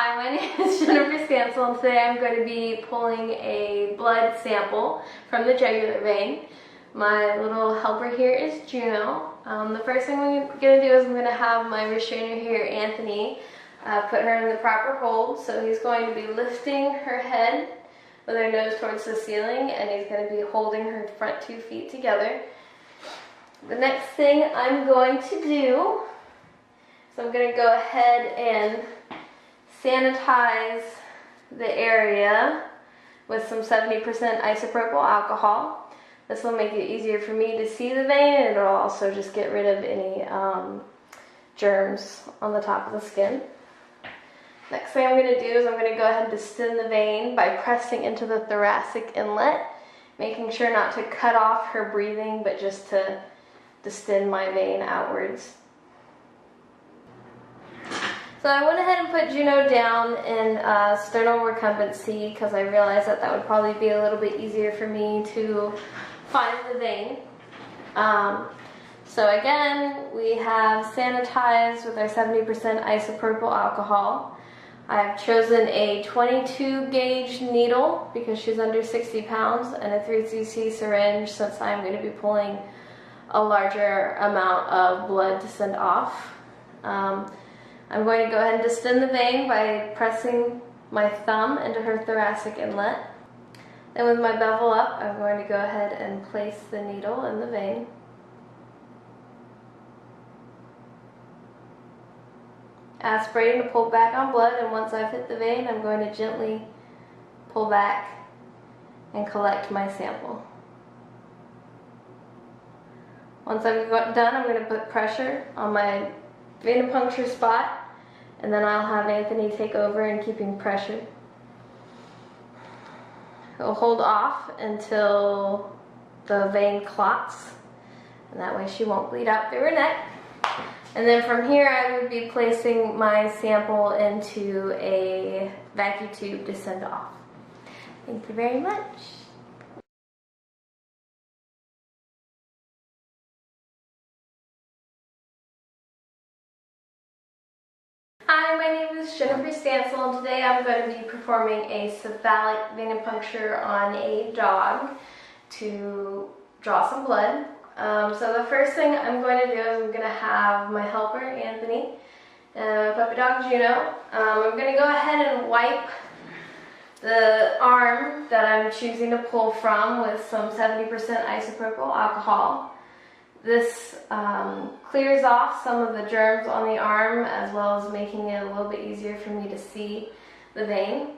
Hi, my name is Jennifer Stansel, and today I'm going to be pulling a blood sample from the jugular vein. My little helper here is Juno. The first thing I'm going to do is I'm going to have my restrainer here, Anthony, put her in the proper hold. So he's going to be lifting her head with her nose towards the ceiling, and he's going to be holding her front 2 feet together. The next thing I'm going to do, so I'm going to go ahead and sanitize the area with some 70% isopropyl alcohol. This will make it easier for me to see the vein, and it'll also just get rid of any germs on the top of the skin. Next thing I'm going to do is I'm going to go ahead and distend the vein by pressing into the thoracic inlet, making sure not to cut off her breathing, but just to distend my vein outwards. So I went ahead and put Juno down in sternal recumbency because I realized that that would probably be a little bit easier for me to find the vein. So again, we have sanitized with our 70% isopropyl alcohol. I have chosen a 22 gauge needle because she's under 60 pounds and a 3cc syringe since I'm going to be pulling a larger amount of blood to send off. I'm going to go ahead and distend the vein by pressing my thumb into her thoracic inlet. Then with my bevel up, I'm going to go ahead and place the needle in the vein. Aspirating to pull back on blood, and once I've hit the vein, I'm going to gently pull back and collect my sample. Once I've done, I'm going to put pressure on my venipuncture spot, and then I'll have Anthony take over in keeping pressure. He'll hold off until the vein clots, and that way she won't bleed out through her neck. And then from here I would be placing my sample into a vacuum tube to send off. Thank you very much. Hi, my name is Jennifer Stansel, and today I'm going to be performing a cephalic venipuncture on a dog to draw some blood. So the first thing I'm going to do is I'm going to have my helper, Anthony, puppy dog Juno. I'm going to go ahead and wipe the arm that I'm choosing to pull from with some 70% isopropyl alcohol. This clears off some of the germs on the arm, as well as making it a little bit easier for me to see the vein.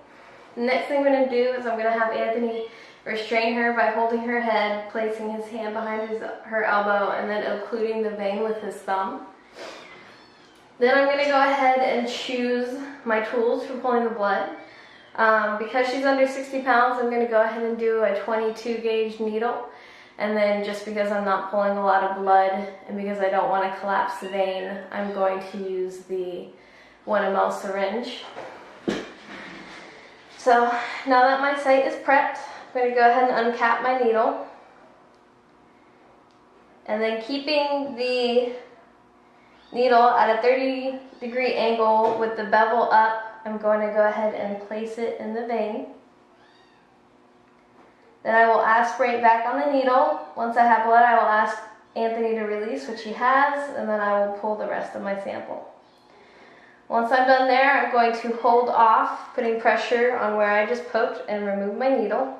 The next thing I'm going to do is I'm going to have Anthony restrain her by holding her head, placing his hand behind her elbow, and then occluding the vein with his thumb. Then I'm going to go ahead and choose my tools for pulling the blood. Because she's under 60 pounds, I'm going to go ahead and do a 22 gauge needle. And then just because I'm not pulling a lot of blood and because I don't want to collapse the vein, I'm going to use the 1 ml syringe. So now that my site is prepped, I'm going to go ahead and uncap my needle. And then keeping the needle at a 30-degree angle with the bevel up, I'm going to go ahead and place it in the vein. Then I will aspirate back on the needle. Once I have blood, I will ask Anthony to release, which he has, and then I will pull the rest of my sample. Once I'm done there, I'm going to hold off, putting pressure on where I just poked, and remove my needle.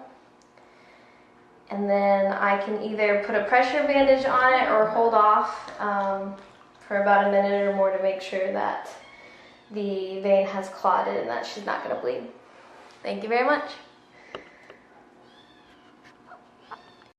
And then I can either put a pressure bandage on it or hold off for about a minute or more to make sure that the vein has clotted and that she's not going to bleed. Thank you very much.